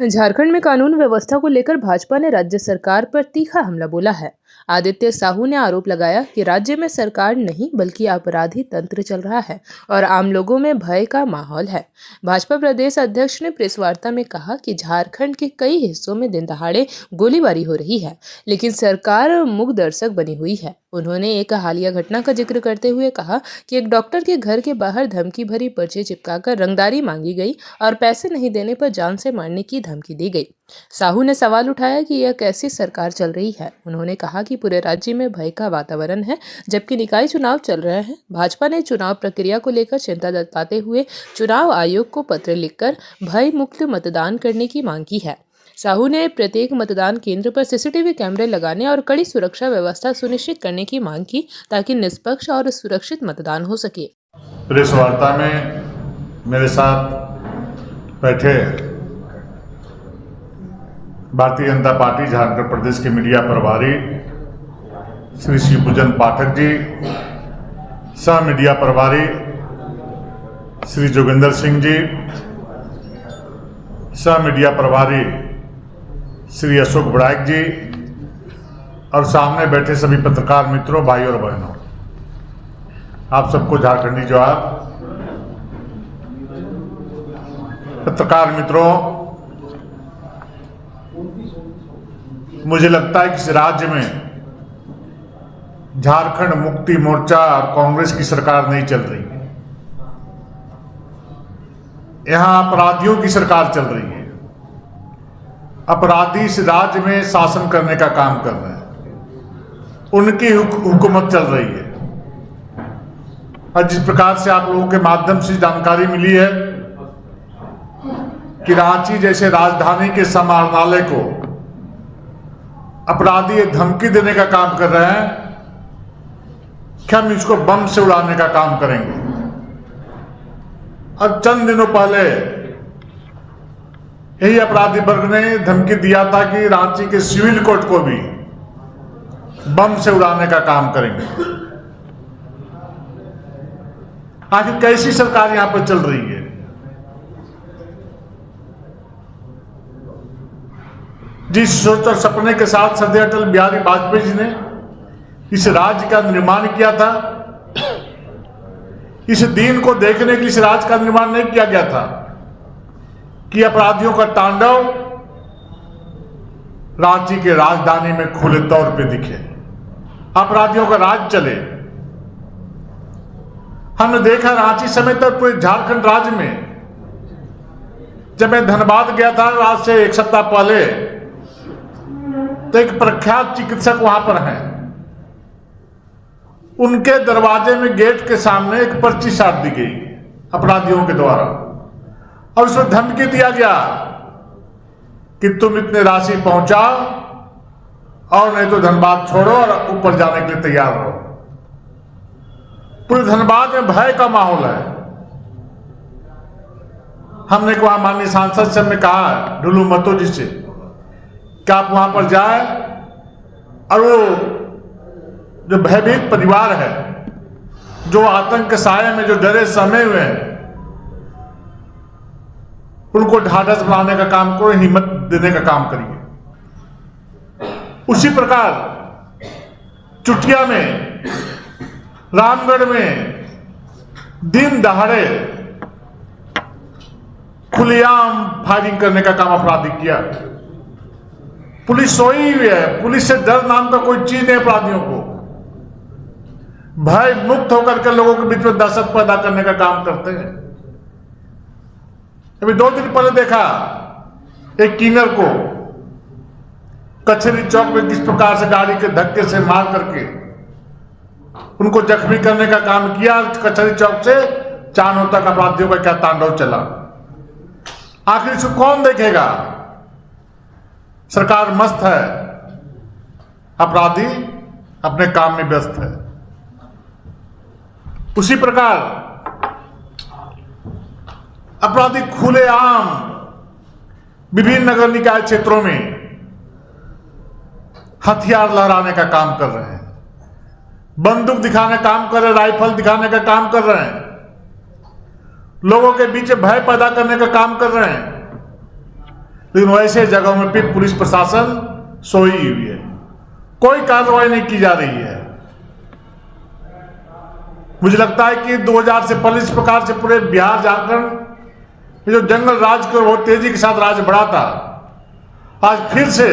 झारखंड में कानून व्यवस्था को लेकर भाजपा ने राज्य सरकार पर तीखा हमला बोला है। आदित्य साहू ने आरोप लगाया कि राज्य में सरकार नहीं बल्कि अपराधी तंत्र चल रहा है और आम लोगों में भय का माहौल है। भाजपा प्रदेश अध्यक्ष ने प्रेस वार्ता में कहा कि झारखंड के कई हिस्सों में दिन दहाड़े गोलीबारी हो रही है, लेकिन सरकार मूक दर्शक बनी हुई है। उन्होंने एक हालिया घटना का जिक्र करते हुए कहा कि एक डॉक्टर के घर के बाहर धमकी भरी पर्चे चिपकाकर रंगदारी मांगी गई और पैसे नहीं देने पर जान से मारने की धमकी दी गई। साहू ने सवाल उठाया कि यह कैसी सरकार चल रही है। उन्होंने कहा कि पूरे राज्य में भय का वातावरण है, जबकि निकाय चुनाव चल रहे हैं। भाजपा ने चुनाव प्रक्रिया को लेकर चिंता जताते हुए चुनाव आयोग को पत्र लिखकर भय मुक्त मतदान करने की मांग की है। साहू ने प्रत्येक मतदान केंद्र पर सीसीटीवी कैमरे लगाने और कड़ी सुरक्षा व्यवस्था सुनिश्चित करने की मांग की, ताकि निष्पक्ष और सुरक्षित मतदान हो सके। प्रेस वार्ता में मेरे साथ बैठे भारतीय जनता पार्टी झारखंड प्रदेश के मीडिया प्रभारी श्री शिवपूजन पाठक जी, सह मीडिया प्रभारी श्री जोगिंदर सिंह जी, सह मीडिया प्रभारी श्री अशोक बड़ाइक जी और सामने बैठे सभी पत्रकार मित्रों, भाई और बहनों, आप सबको झारखंडी जोहार। पत्रकार मित्रों, मुझे लगता है कि इस राज्य में झारखंड मुक्ति मोर्चा और कांग्रेस की सरकार नहीं चल रही है। यहां अपराधियों की सरकार चल रही है। अपराधी इस राज्य में शासन करने का काम कर रहे हैं, उनकी हुकूमत चल रही है। और जिस प्रकार से आप लोगों के माध्यम से जानकारी मिली है कि रांची जैसे राजधानी के समाहरणालय को अपराधी धमकी देने का काम कर रहे हैं कि हम इसको बम से उड़ाने का काम करेंगे। और चंद दिनों पहले यही अपराधी वर्ग ने धमकी दिया था कि रांची के सिविल कोर्ट को भी बम से उड़ाने का काम करेंगे। आखिर कैसी सरकार यहां पर चल रही है? जिस सोच और सपने के साथ श्रद्धेय अटल बिहारी वाजपेयी जी ने इस राज्य का निर्माण किया था, इस दिन को देखने के लिए इस राज्य का निर्माण नहीं किया गया था कि अपराधियों का तांडव रांची के राजधानी में खुले तौर पे दिखे, अपराधियों का राज चले। हमने देखा रांची समेत पूरे झारखंड राज्य में, जब मैं धनबाद गया था आज से एक सप्ताह पहले, तो एक प्रख्यात चिकित्सक वहां पर हैं। उनके दरवाजे में गेट के सामने एक पर्ची साट दी गई अपराधियों के द्वारा और उसमें धमकी दिया गया कि तुम इतने राशि पहुंचाओ और नहीं तो धनबाद छोड़ो और ऊपर जाने के लिए तैयार रहो। पूरे धनबाद में भय का माहौल है। हमने वहां माननीय सांसद से हमने कहा ढुलू मतो जी से कि आप वहां पर जाए और वो जो भयभीत परिवार है, जो आतंक के साये में जो डरे समे हुए हैं, उनको ढाढ़स बनाने का काम करो, हिम्मत देने का काम करिए। उसी प्रकार चुटिया में, रामगढ़ में दिन दहाड़े खुलेआम फायरिंग करने का काम अपराधी किया। पुलिस सोई हुई है, पुलिस से डर नाम का कोई चीज नहीं। अपराधियों को भय मुक्त होकर के लोगों के बीच में दहशत पैदा करने का काम करते हैं। अभी 2 दिन पहले देखा एक किन्नर को कचहरी चौक में किस प्रकार से गाड़ी के धक्के से मार करके उनको जख्मी करने का काम किया। कचहरी चौक से चांदों तक अपराधियों का क्या तांडव चला। आखिर इसको कौन देखेगा? सरकार मस्त है, अपराधी अपने काम में व्यस्त है। उसी प्रकार अपराधी खुलेआम विभिन्न नगर निकाय क्षेत्रों में हथियार लहराने का काम कर रहे हैं, बंदूक दिखाने का काम कर रहे हैं, राइफल दिखाने का काम कर रहे हैं, लोगों के बीच भय पैदा करने का काम कर रहे हैं। लेकिन वैसे जगहों में भी पुलिस प्रशासन सोई हुई है, कोई कार्रवाई नहीं की जा रही है। मुझे लगता है कि 2000 से पहले इस प्रकार से पूरे बिहार झारखंड जो जंगल राज को बहुत तेजी के साथ राज बढ़ा था, आज फिर से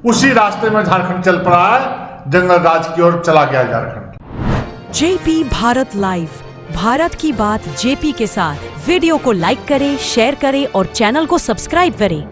उसी रास्ते में झारखंड चल पड़ा है, जंगल राज की ओर चला गया झारखंड। जेपी भारत लाइव, भारत की बात जेपी के साथ। वीडियो को लाइक करें, शेयर करें और चैनल को सब्सक्राइब करें।